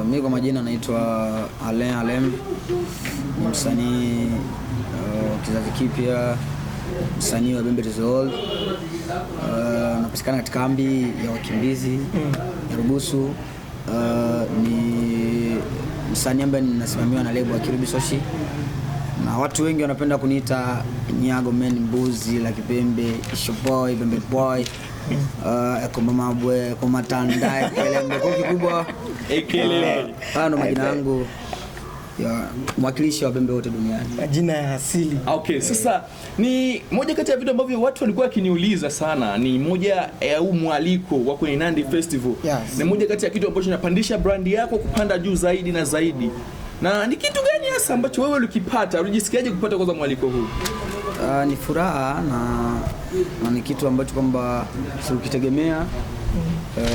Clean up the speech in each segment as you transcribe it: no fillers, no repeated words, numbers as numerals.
Mimi kwa majina naitwa Alem, ni msanii kizazi kipya, msanii wa Bembe Too Old. Napatikana katika kambi ya wakimbizi Nyarugusu. Ni msanii ambaye ninasimamiwa na lebo ya Kirubi Soshi, na watu wengi wanapenda kuniita Nyago Man, mbuzi la Kipembe, Isho Boy, Bembe Boy, kwa mamabwe, kwa matanda, kelele kubwa. Ndo majina yangu ya mwakilishi wa Bembe wote duniani, majina ya asili. Okay, sasa ni moja kati ya vitu ambavyo watu walikuwa wakiniuliza sana, ni moja ya mwaliko wa kwenye Nandi Festival. Yes. Ni moja kati ya kitu ambacho kinapandisha brandi yako kupanda juu zaidi na zaidi. Na ni kitu gani hasa ambacho wewe ulikipata? Ulijisikiaje kupata kwanza mwaliko huu? Ni furaha na ni kitu ambacho kwamba sikukitegemea.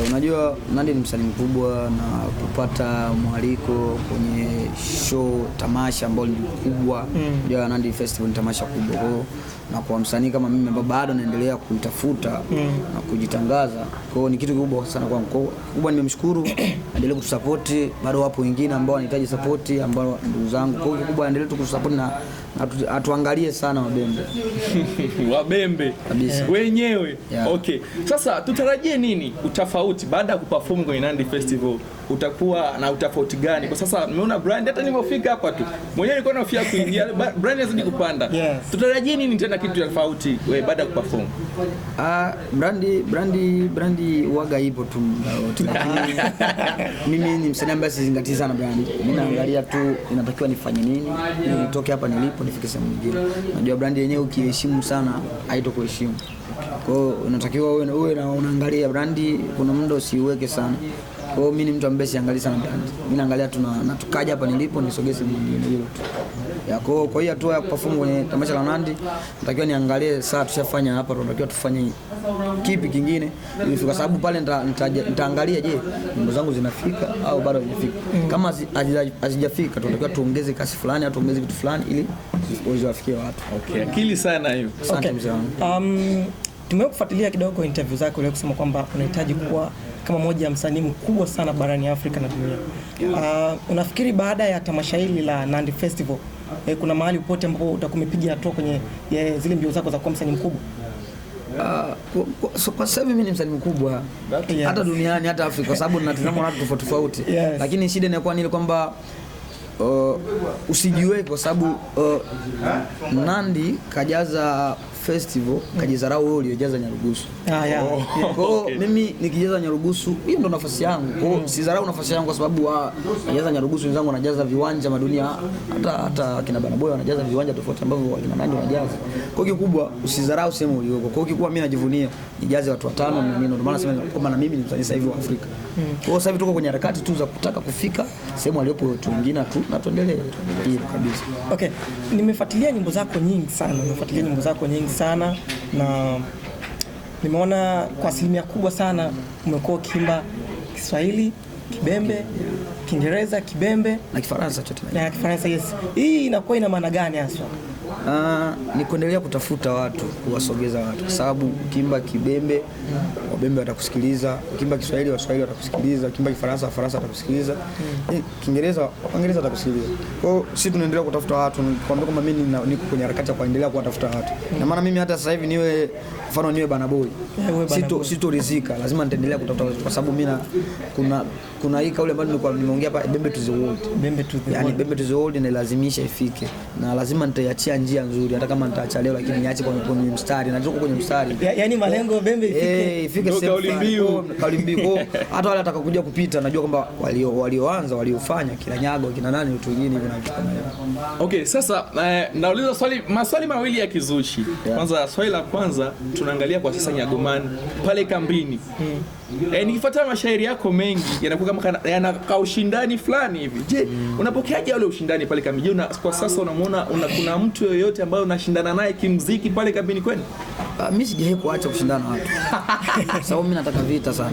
Unajua Nandi ni msanii mkubwa, na kupata mwaliko kwenye show, tamasha ambalo ni kubwa. Unajua Nandi Festival ni tamasha kubwa, na kwa msanii kama mimi ambaye bado naendelea kuitafuta na kujitangaza, kwa ni kitu kikubwa sana kwangu. Kwa kubwa nimemshukuru, endelee kutusupport. Bado wapo wengine ambao wanahitaji support, ambao ndugu zangu. Kwa hiyo kubwa endelee kutusupport na atuangalie sana Wabembe. Wabembe kabisa wenyewe. Yeah. Okay. Sasa tutarajie nini utafauti baada ya kuperform kwenye Nandi Festival? Utakuwa na utafauti gani? Kwa sasa nimeona brand, hata nilipofika hapa tu mwenyewe nilikuwa nafia kuingia, brand inazidi kupanda. Yes. Tutarajie nini tena kitu tofauti baada ya kuperform? Brandi waga ipo tu wote. Mimi ni msanii ambaye sizingatii sana brand. Mimi naangalia tu inatakiwa nifanye nini ili nitoke hapa nilipo nifike sehemu nyingine. Unajua brand yenyewe ukiheshimu sana haitokuheshimu. Kwa hiyo unatakiwa uwe na unaangalia brand, kuna muda usiweke sana. Kwa hiyo mimi ni mtu ambaye siangalii sana brand. Mimi naangalia tu na tukaja hapa nilipo nisogeze sehemu nyingine hilo tu. Kwa hiyo hatua ya kuperform kwenye tamasha la Nandi, natakiwa niangalie saa tushafanya hapa, tunatakiwa tufanye kipi kingine ili kwa sababu pale nitaangalia, je, nyimbo zangu zinafika au bado hazijafika. Kama hazijafika tunatakiwa tuongeze kasi fulani au tuongeze kitu fulani ili ziwafikie watu. Okay, akili sana hiyo. Asante mzee wangu. Tumekufuatilia kidogo interview zako leo kusema kwamba unahitaji kuwa kama moja ya msanii mkubwa sana barani Afrika na dunia. Unafikiri baada ya tamasha hili la Nandi Festival kuna mahali popote ambapo utakumepiga hatua kwenye zile mbio zako za kuwa msanii mkubwa? Kwa sasa mimi ni msanii mkubwa hata duniani, hata Afrika, kwa sababu ninatazama watu tofauti tofauti. Yes. Lakini shida inakuwa ni kwamba usijiweke, kwa sababu Nandi kajaza festival, kajizarau wewe uliojaza Nyarugusu. Kwa hiyo mimi nikijaza Nyarugusu, hiyo ndo nafasi yangu. Kwa hiyo sidharau nafasi yangu kwa sababu najaza Nyarugusu, wenzangu wanajaza viwanja madunia, hata kina Bana Boy wanajaza viwanja tofauti ambavyo kina Nandi wanajaza. Kwa hiyo kikubwa usidharau sehemu ulioko. Kwa hiyo kikubwa mimi najivunia nijaze watu 5 na mimi ndio maana nasema kwamba na mimi ni msanii sasa hivi wa Afrika. Kwa hiyo sasa hivi tuko kwenye harakati tu za kutaka kufika sehemu aliyopo watu wengine tu, na tuendelee hiyo kabisa. Okay. Nimefuatilia nyimbo zako nyingi sana, na nimeona kwa asilimia kubwa sana umekuwa ukiimba Kiswahili, Kibembe, Kiingereza, Kibembe na Kifaransa chote. Na Kifaransa, yes. Hii inakuwa ina maana gani hasa? Ni kuendelea kutafuta watu, kuwasogeza watu, kwa sababu ukiimba Kibembe Wabembe watakusikiliza, ukiimba Kiswahili Waswahili watakusikiliza, ukiimba Kifaransa Wafaransa watakusikiliza, Kiingereza Waingereza watakusikiliza. Kwa hiyo sisi tunaendelea kutafuta watu, nikwambia kwamba mimi niko kwenye harakati ya kuendelea kuwatafuta watu. Na maana mimi hata sasa hivi niwe Bana Boy, sitorizika, lazima nitaendelea kutafuta watu, kwa sababu mimi kuna hii kauli ambayo nimeongea hapa, Bembe Too Old. Yani Bembe Too Old inalazimisha ifike, na lazima nitaiachia njia nzuri, hata kama nitaacha leo, lakini niache kwenye mstari, na tuko kwenye mstari. Yani malengo Bembe ifike kauli mbiu. Hata wale atakaokuja kupita najua kwamba walioanza waliofanya kila Nyago kina nani watu wengine hivyo na vitu kama hivyo. Okay, sasa nauliza maswali mawili ya kizushi. Kwanza, swali la kwanza tunaangalia kwa sasa Nyago Man pale kambini. Nikifuata mashairi yako mengi yanakuwa kama yana ushindani fulani hivi. Je, unapokeaje ule ushindani pale kambini? Kwa sasa unamuona kuna mtu yoyote ambaye unashindana naye kimuziki pale kambini kwenu? Mimi sijawahi kuacha kushindana na watu. Sababu mimi nataka vita sana.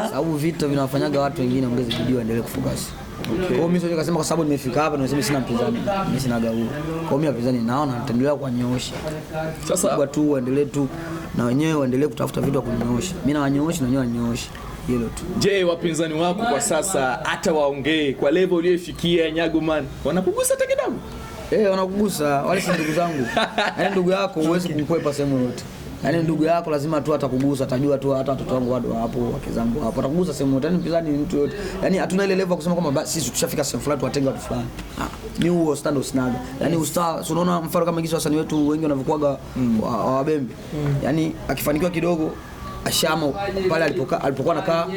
Sababu vita vinawafanyaga watu wengine ongeze bidii waendelee kufocus. Okay. Kwa hiyo mimi sio nikasema kwa sababu nimefika hapa nimesema sina mpinzani, mimi sina gauru. Kwa hiyo mimi wapinzani naona nitaendelea kuwanyoosha. Sasa watu waendelee tu na wenyewe waendelee kutafuta vitu vya kunyoosha. Mimi na wanyoosha na wenyewe wanyoosha. hilo tu. Je, wapinzani wako kwa sasa hata waongee kwa level uliyofikia Nyagoman, wanakugusa hata kidogo? Wanakugusa, wale si ndugu zangu. Yaani ndugu yako huwezi kumkwepa sehemu yote. Yaani ndugu yako lazima tu atakugusa, atajua tu hata watoto wangu bado hapo, wake zangu hapo. Atakugusa sehemu yote. Yaani mpinzani ni mtu yote. Yaani hatuna ile level kusema kwamba sisi tushafika sehemu fulani tuwatenga watu fulani. Ni huo stand usinaga. Yaani usta, unaona mfano kama hizo wasanii wetu wengi wanavyokuaga wabembe. Yaani akifanikiwa kidogo ashamo pale alipokuwa anakaa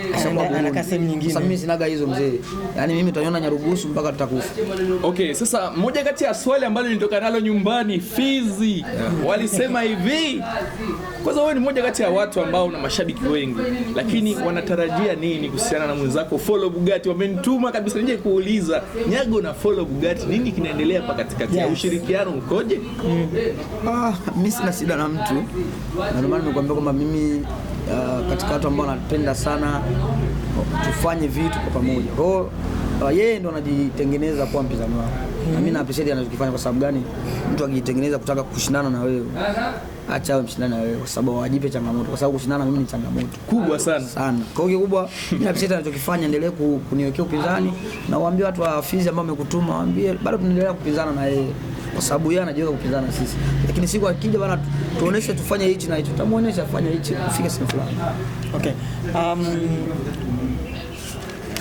anakaa sehemu nyingine. Sasa mimi sinaga hizo mzee. Yaani mimi tutaniona Nyarugusu mpaka tutakufa. Okay, sasa moja kati ya swali ambalo nilitoka nalo nyumbani Fizi, walisema hivi. Kwanza wewe ni moja kati ya watu ambao una mashabiki wengi, lakini wanatarajia nini kuhusiana na mwenzako Follow Bugatti? Wamenituma kabisa nije kuuliza, Nyago na Follow Bugatti nini kinaendelea hapa katikati? Ya ushirikiano ukoje? Mimi sina shida na mtu. Na ndio maana nimekuambia kwamba mimi katika watu ambao wanapenda sana tufanye vitu kwa pamoja. Kwa hiyo yeye ndo anajitengeneza kuwa mpinzani wao. Na mimi na appreciate anachokifanya. Kwa sababu gani? Mtu akijitengeneza kutaka kushindana na wewe, acha awe mshindani na wewe, kwa sababu wajipe changamoto, kwa sababu kushindana na mimi ni changamoto kubwa sana. Kwa hiyo kikubwa mimi appreciate anachokifanya, endelee kuniwekea upinzani na waambie watu wa Fizi ambao wamekutuma, waambie bado tunaendelea kupinzana na yeye, kwa sababu yeye anajiweka kupinzana na sisi. Lakini siku akija bana tuoneshe tufanye hichi na hicho, tutamuonesha fanya hichi kufika sehemu fulani. Okay.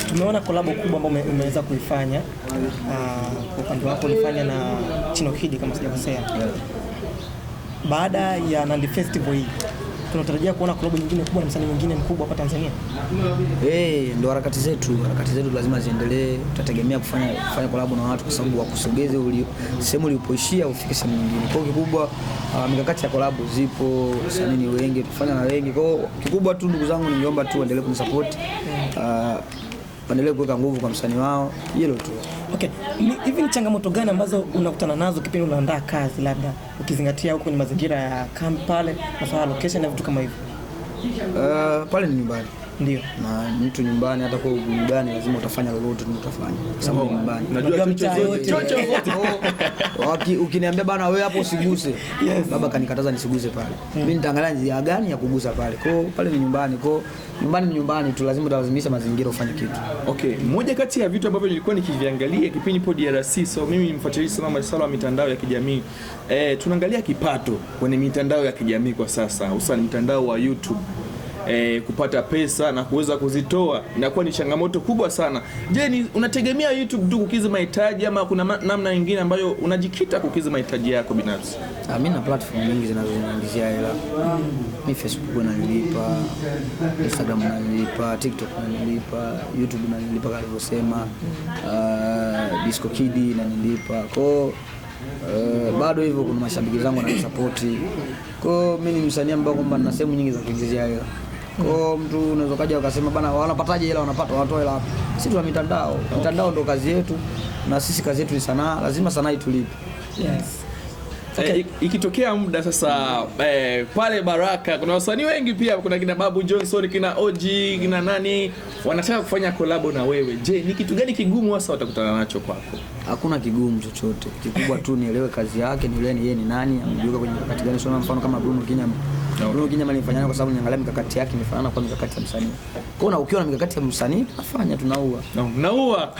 Tumeona kolabo kubwa ambayo umeweza kuifanya kwa upande wako, ulifanya na Chino Kid kama sijakosea. Baada ya Nandi Festival hii tunatarajia kuona kolabo nyingine kubwa na msanii mwingine mkubwa hapa Tanzania? Ndio harakati zetu lazima ziendelee. Tutategemea kufanya kolabo na watu, kwa sababu wakusogeze sehemu ulipoishia ufike sehemu nyingine. Kwa hiyo kikubwa mikakati ya kolabo zipo, wasanii wengi, tufanya na wengi. Kwa hiyo kikubwa tu ndugu zangu, ningeomba tu endelee kunisupport, endelee kuweka nguvu kwa msanii wao, hilo tu. Okay. Hivi ni changamoto gani ambazo unakutana nazo kipindi unaandaa kazi, labda ukizingatia huko kwenye mazingira ya camp pale, masuala location na vitu kama hivyo? Pale ni nyumbani. Ndio. Na mtu nyumbani hata kwa nyumbani lazima utafanya lolote utafanya. Kwa sababu nyumbani. Najua chocho zote. Ukiniambia bana wewe hapo usiguse. Baba kanikataza nisiguse pale. Mimi nitaangalia njia gani ya kugusa pale. Kwa hiyo pale ni nyumbani. Kwa hiyo nyumbani ni nyumbani tu, lazima utawazimisha mazingira ufanye kitu. Okay, moja kati ya vitu ambavyo nilikuwa nikiviangalia kipindi po DRC, so mimi ni mfuatiliaji sana masuala ya mitandao ya kijamii. Tunaangalia kipato kwenye mitandao ya kijamii kwa sasa, hususan mtandao wa YouTube. Kupata pesa na kuweza kuzitoa inakuwa ni changamoto kubwa sana. Je, unategemea YouTube tu kukizi mahitaji ama kuna namna nyingine ambayo unajikita kukizi mahitaji yako binafsi? Mimi na platform nyingi zinazoniingizia hela. Mimi Facebook inanilipa, Instagram inanilipa, TikTok inanilipa, YouTube inanilipa kama nilivyosema, Disco Kid inanilipa. Kwa bado hivyo kuna mashabiki zangu wananisupport. Kwa mimi ni msanii ambaye kwamba nina sehemu nyingi za kuingizia hela. Kwa mtu unaweza kaja ukasema bana wanapataje hela, wanapata watoa hela hapo. Sisi tuna mitandao. Mitandao ndio kazi yetu, na sisi kazi yetu ni sanaa, lazima sanaa itulipe. Yes. Okay. Ikitokea muda sasa pale Baraka kuna wasanii wengi pia, kuna kina Babu Johnson, kina OG, kina nani wanataka kufanya collab na wewe. Je, ni kitu gani kigumu hasa watakutana nacho kwako? Hakuna kigumu chochote. Kikubwa tu nielewe kazi yake, nielewe yeye ni nani, amejiweka kwenye mikakati gani. Sio mfano kama Bruno Kinyama. Bruno Kinyama nilifanyana kwa sababu niangalia mikakati yake imefanana kwa mikakati ya msanii. Kwa hiyo ukiwa na mikakati ya msanii tunafanya, tunaua. Naua.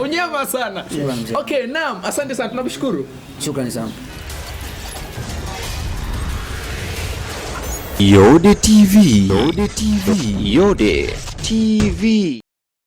Unyama sana. Okay, naam, asante sana, tunakushukuru. Shukrani sana. Yode TV. Yode TV.